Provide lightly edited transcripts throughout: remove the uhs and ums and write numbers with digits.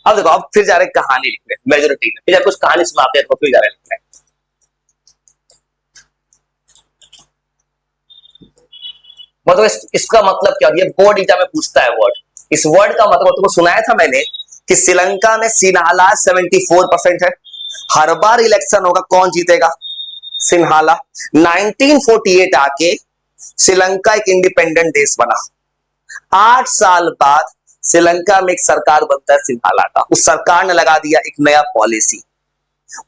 अब देखो, अब फिर जा रहे कहानी लिखने मेजोरिटी में, फिर कुछ कहानी सुनाते हैं तो फिर जा रहे लिखने। मतलब इसका मतलब क्या, ये बोर्ड एग्जाम में पूछता है वर्ड। इस वर्ड का मतलब तुमको सुनाया था मैंने कि श्रीलंका में सिन्हाला 74% है। हर बार इलेक्शन होगा, कौन जीतेगा? सिन्हाला। 1948 आके श्रीलंका एक इंडिपेंडेंट देश बना। 8 साल बाद श्रीलंका में एक सरकार बनता है सिन्हाला का। उस सरकार ने लगा दिया एक नया पॉलिसी।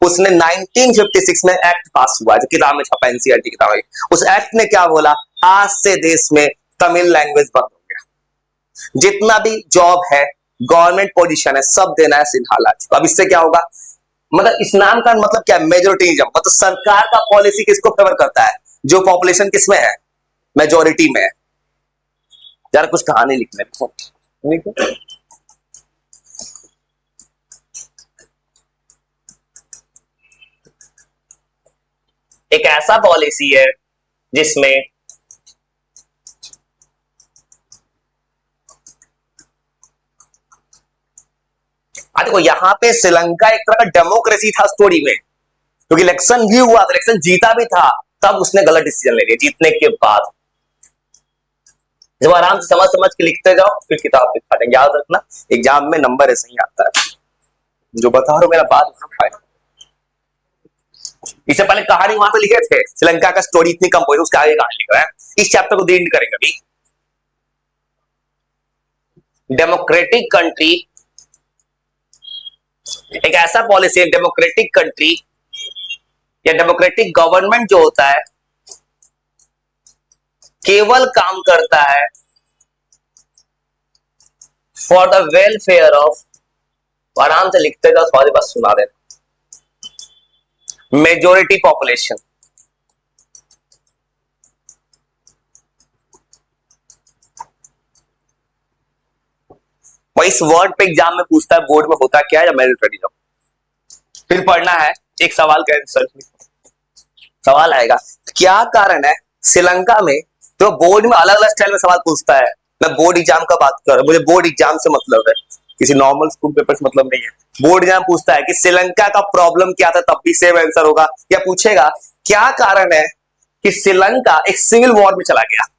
उसने 1956 में एक्ट पास हुआ, जो किताब में छपा, एनसीईआरटी किताब है। उस एक्ट ने क्या बोला, आज से देश में तमिल लैंग्वेज बंद हो गया। जितना भी जॉब है, गवर्नमेंट पोजीशन है, सब देना है सिन्हाला को। अब इससे क्या होगा, मतलब इस नाम का मतलब क्या है, मेजोरिटीजम। मतलब सरकार का पॉलिसी किसको फेवर करता है? जो पॉपुलेशन किसमें है, मेजोरिटी में है। यार कुछ कहानी लिखने देखो। एक ऐसा पॉलिसी है जिसमें देखो, यहां पे श्रीलंका एक तरह का डेमोक्रेसी था स्टोरी में, क्योंकि इलेक्शन भी हुआ, इलेक्शन जीता भी था, तब उसने गलत डिसीजन ले लिया जीतने के बाद। जब आराम से समझ समझ के लिखते जाओ, फिर किताब लिखा देंगे। याद रखना, एग्जाम में नंबर ऐसे ही आता है। जो बता रहा हूं मेरा बात फायदा। इससे पहले कहानी वहां पे लिखे थे, श्रीलंका का स्टोरी इतनी कम हुई, उसके आगे कहानी लिख रहा है। इस चैप्टर को रीड करेंगे अभी। डेमोक्रेटिक कंट्री, एक ऐसा पॉलिसी, डेमोक्रेटिक कंट्री या डेमोक्रेटिक गवर्नमेंट जो होता है, केवल काम करता है फॉर द वेलफेयर ऑफ, आराम से लिखते जाओ, तुम्हारे पास सुना देना, मेजोरिटी पॉपुलेशन। इस वर्ड पे एग्जाम में पूछता है, बोर्ड में होता क्या है, या मेरिट जाओ। फिर पढ़ना है, एक सवाल का आंसर। सवाल आएगा, क्या कारण है श्रीलंका में, तो बोर्ड में अलग अलग स्टाइल में सवाल पूछता है। मैं बोर्ड एग्जाम का बात कर रहा हूं, मुझे बोर्ड एग्जाम से मतलब है, किसी नॉर्मल स्कूल पेपर से मतलब नहीं है। बोर्ड एग्जाम पूछता है कि श्रीलंका का प्रॉब्लम क्या था, तब भी सेम आंसर होगा। या पूछेगा क्या कारण है कि श्रीलंका एक सिविल वॉर में चला गया,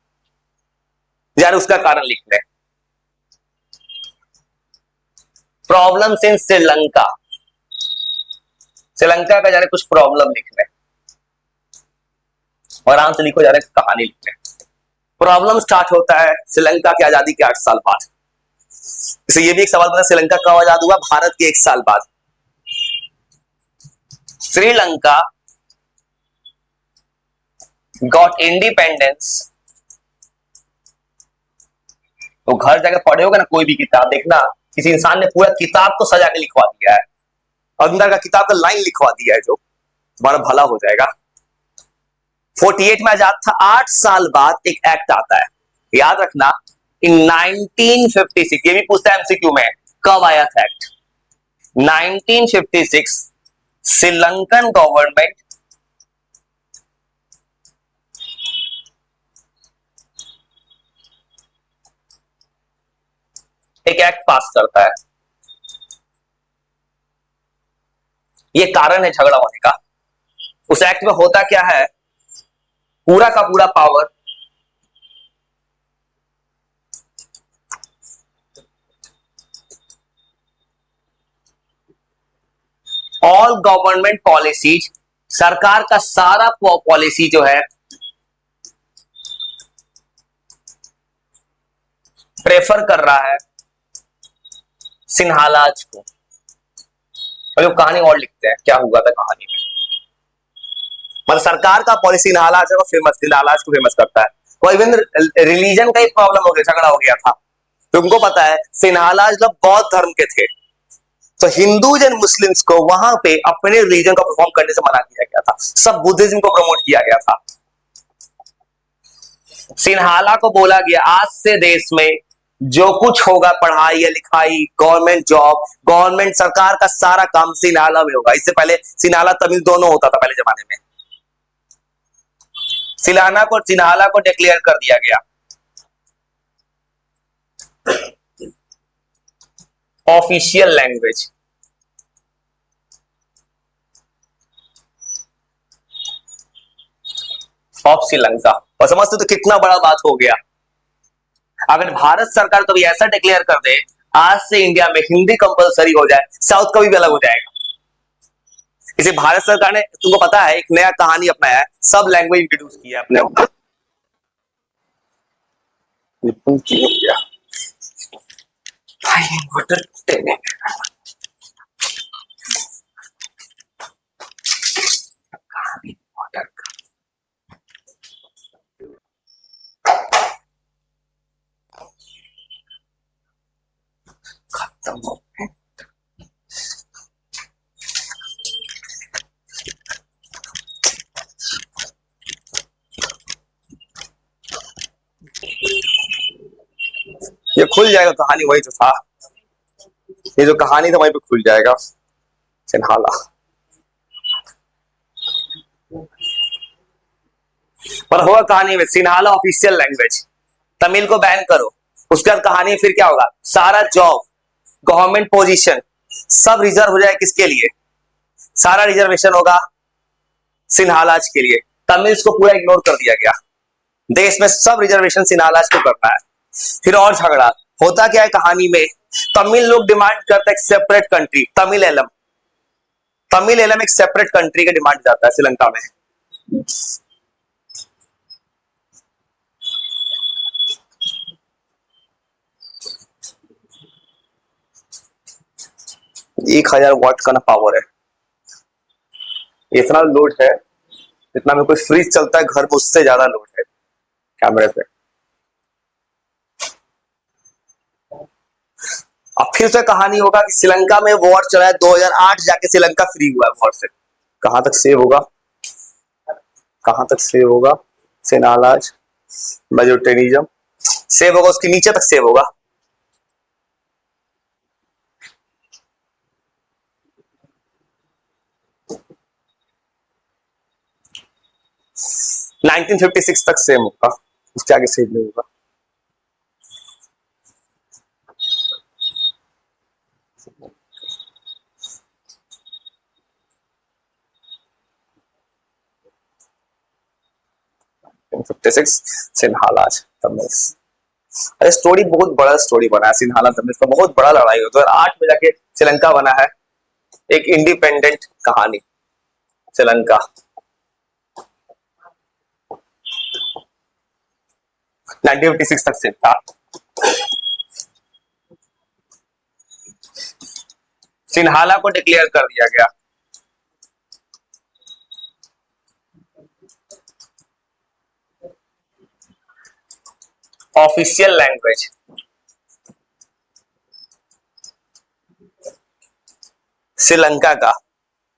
यार उसका कारण लिखना है। प्रॉब्लम्स इन श्रीलंका, श्रीलंका का जाने कुछ प्रॉब्लम लिखना है, और आराम से लिखो, जा रहे कहानी लिखना है। प्रॉब्लम स्टार्ट होता है श्रीलंका की आजादी के 8 साल बाद। इसे ये भी एक सवाल बना, श्रीलंका कब आजाद हुआ? भारत के 1 साल बाद। Sri Lanka got independence. तो घर जाकर पढ़े होगा ना, कोई भी किताब देखना, किसी इंसान ने पूरा किताब को सजा के लिखवा दिया है, अंदर का किताब का लाइन लिखवा दिया है, जो तुम्हारा भला हो जाएगा। 48 में आजाद था, 8 साल बाद एक एक्ट आता है, याद रखना, इन 1956। ये भी पूछता है एमसीक्यू में, कब आया था एक्ट? 1956 श्रीलंकन गवर्नमेंट एक एक्ट पास करता है। ये कारण है झगड़ा होने का। उस एक्ट में होता क्या है, पूरा का पूरा पावर ऑल गवर्नमेंट पॉलिसीज, सरकार का सारा पॉलिसी जो है प्रेफर कर रहा है सिन्हालाज को। और जो कहानी और लिखते हैं, क्या हुआ था कहानी में, मतलब सरकार का पॉलिसी सिन्हालाज को फेमस, सिन्हालाज को फेमस करता है। कोई इवन रिलीजन का ही प्रॉब्लम हो गया, झगड़ा हो गया था। तुमको पता है सिन्हालाज लोग बौद्ध धर्म के थे, तो हिंदूज एंड मुस्लिम्स को वहां पे अपने रिलीजन को परफॉर्म करने से मना किया गया था, सब बुद्धिज्म को प्रमोट किया गया था। सिन्हाला को बोला गया, आज से देश में जो कुछ होगा, पढ़ाई या लिखाई, गवर्नमेंट जॉब, गवर्नमेंट सरकार का सारा काम सिन्हाला में होगा। इससे पहले सिन्हाला तमिल दोनों होता था पहले जमाने में। सिन्हाला को डिक्लेयर कर दिया गया। Official language of Sri Lanka. और समझते तो कितना बड़ा बात हो गया। अगर भारत सरकार कभी ऐसा डिक्लेयर कर दे आज से इंडिया में हिंदी कंपलसरी हो जाए, साउथ का भी अलग हो जाएगा। इसे भारत सरकार ने, तुमको पता है, एक नया कहानी अपनाया है, सब लैंग्वेज इंट्रोड्यूस किया है अपने ऊपर। हो गया वाटर खत्म हो गया। ये खुल जाएगा, कहानी वही तो था, ये जो कहानी था वहीं पे खुल जाएगा। सिन्हाला पर होगा कहानी में सिन्हाला ऑफिशियल लैंग्वेज, तमिल को बैन करो, उसके बाद कहानी फिर क्या होगा, सारा जॉब गवर्नमेंट पोजीशन सब रिजर्व हो जाए किसके लिए, सारा रिजर्वेशन होगा सिन्हालाज के लिए। तमिल्स को पूरा इग्नोर कर दिया गया, देश में सब रिजर्वेशन सिन्हालाज को करना है। फिर और झगड़ा होता क्या है कहानी में, तमिल लोग डिमांड करते हैं एक सेपरेट कंट्री, तमिल एलम, तमिल एलम एक सेपरेट कंट्री का डिमांड जाता है श्रीलंका में। एक 1000 वाट का ना पावर है, इतना लोड है, इतना में कोई फ्रिज चलता है घर में उससे ज्यादा लोड है कैमरे पे। अब फिर से कहानी होगा कि श्रीलंका में वॉर चला है, 2008 जाके श्रीलंका फ्री हुआ है वॉर से। कहां तक सेव होगा, कहां तक सेव होगा, सेनालाज मेजोटेरिज्म सेव होगा, उसके नीचे तक सेव होगा। । 1956 तक सेव होगा, उसके आगे सेव नहीं होगा। सिन्हालाज तमिल। अरे स्टोरी बहुत बड़ा स्टोरी बना है सिन्हाला तमिल का, बहुत बड़ा लड़ाई हो 2008 में जाके श्रीलंका बना है, एक इंडिपेंडेंट कहानी श्रीलंका। 1956 तक से था। सिन्हाला को डिक्लेयर कर दिया गया ऑफिशियल लैंग्वेज, श्रीलंका का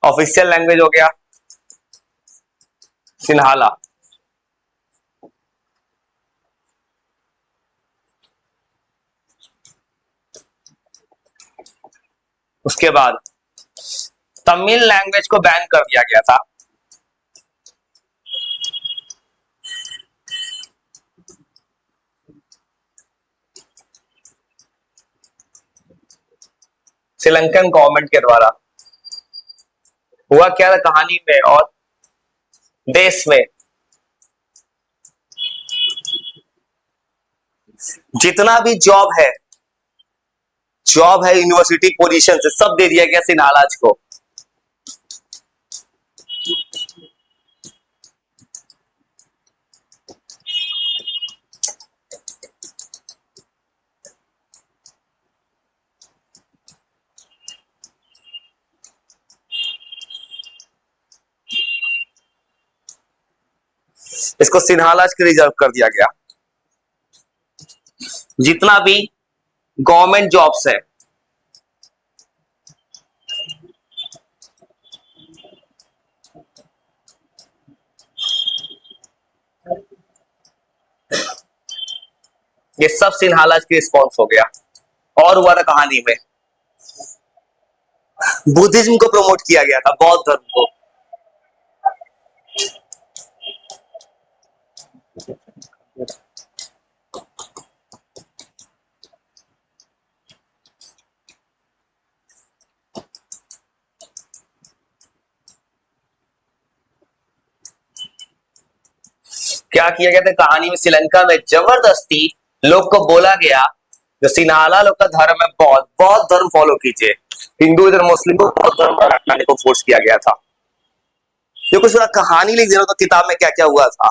ऑफिशियल लैंग्वेज हो गया सिन्हाला। उसके बाद तमिल लैंग्वेज को बैन कर दिया गया था। श्रीलंकन गवर्नमेंट के द्वारा। हुआ क्या था कहानी में और देश में, जितना भी जॉब है यूनिवर्सिटी पोजीशन से सब दे दिया गया सिन्हालाज को। इसको सिन्हालाज के रिजर्व कर दिया गया। जितना भी गवर्नमेंट जॉब्स है, ये सब सिन्हालाज की रिस्पॉन्स हो गया। और हुआ था कहानी में, बुद्धिज्म को प्रमोट किया गया था, बौद्ध धर्म को। क्या किया गया था कहानी में? श्रीलंका में जबरदस्ती लोग को बोला गया जो सिन्हाला लोग का धर्म है बौद्ध धर्म फॉलो कीजिए, हिंदू इधर मुस्लिम को बौद्ध धर्म अपनाने को फोर्स किया गया था। जो कुछ थोड़ा कहानी लिख दे रहा तो किताब में क्या क्या हुआ था।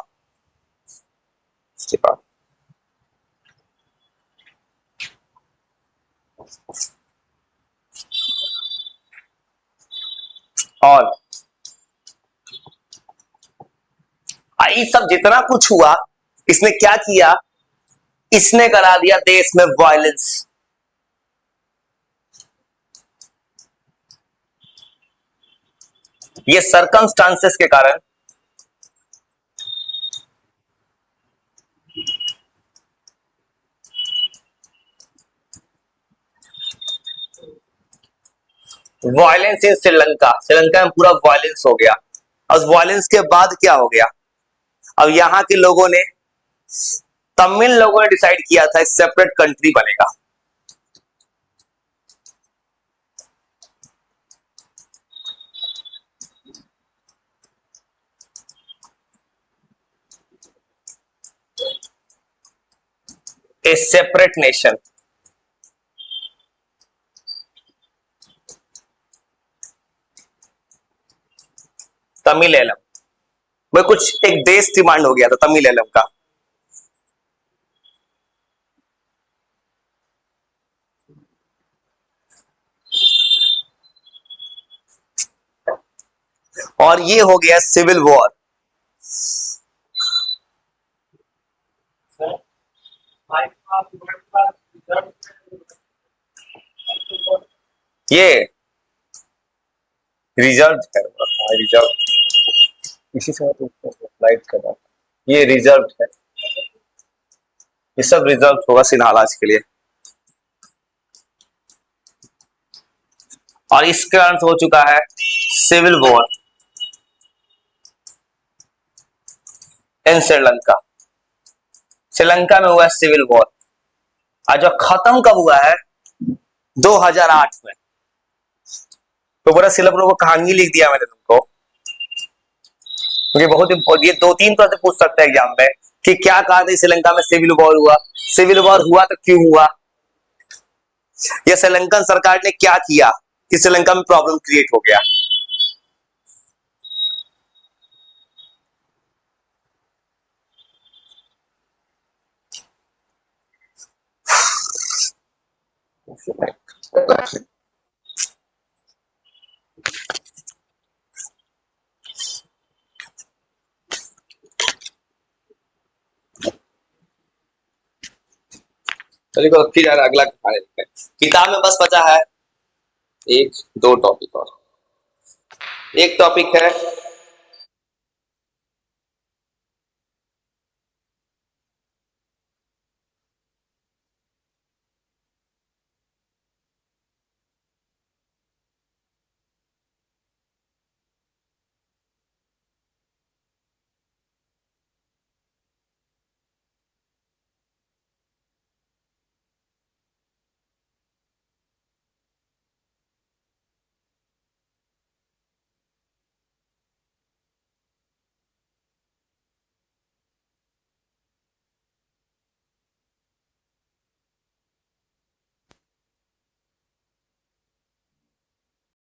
और ये सब जितना कुछ हुआ इसने क्या किया, इसने करा दिया देश में वायलेंस। ये सरकमस्टांसेस के कारण वायलेंस इन श्रीलंका, श्रीलंका में पूरा वायलेंस हो गया। और वायलेंस के बाद क्या हो गया, अब यहां के लोगों ने, तमिल लोगों ने डिसाइड किया था सेपरेट कंट्री बनेगा। ए सेपरेट नेशन। तमिलेलम में कुछ एक देश डिमांड हो गया था तमिलेलम का। और ये हो गया सिविल वॉर। ये रिजर्व है, रिजर्व इसी से फ्लाइट कर रहा, ये रिजर्व है, ये सब रिजर्व होगा सिन्हालाज के लिए। और इसके कारण हो चुका है civil war in Sri Lanka. Sri Lanka में हुआ है सिविल वॉर, और जो खत्म कब हुआ है 2008 में। तो पूरा सिलेबस को कहानी लिख दिया मैंने तुमको, क्योंकि बहुत ये 2-3 तरह से पूछ सकते हैं एग्जाम में कि क्या कहा था श्रीलंका में सिविल वॉर हुआ, सिविल वॉर हुआ तो क्यों हुआ, या श्रीलंकन सरकार ने क्या किया कि श्रीलंका में प्रॉब्लम क्रिएट हो गया। चलिए फिर यार अगला किताब में बस बचा है 1-2 टॉपिक और। एक टॉपिक है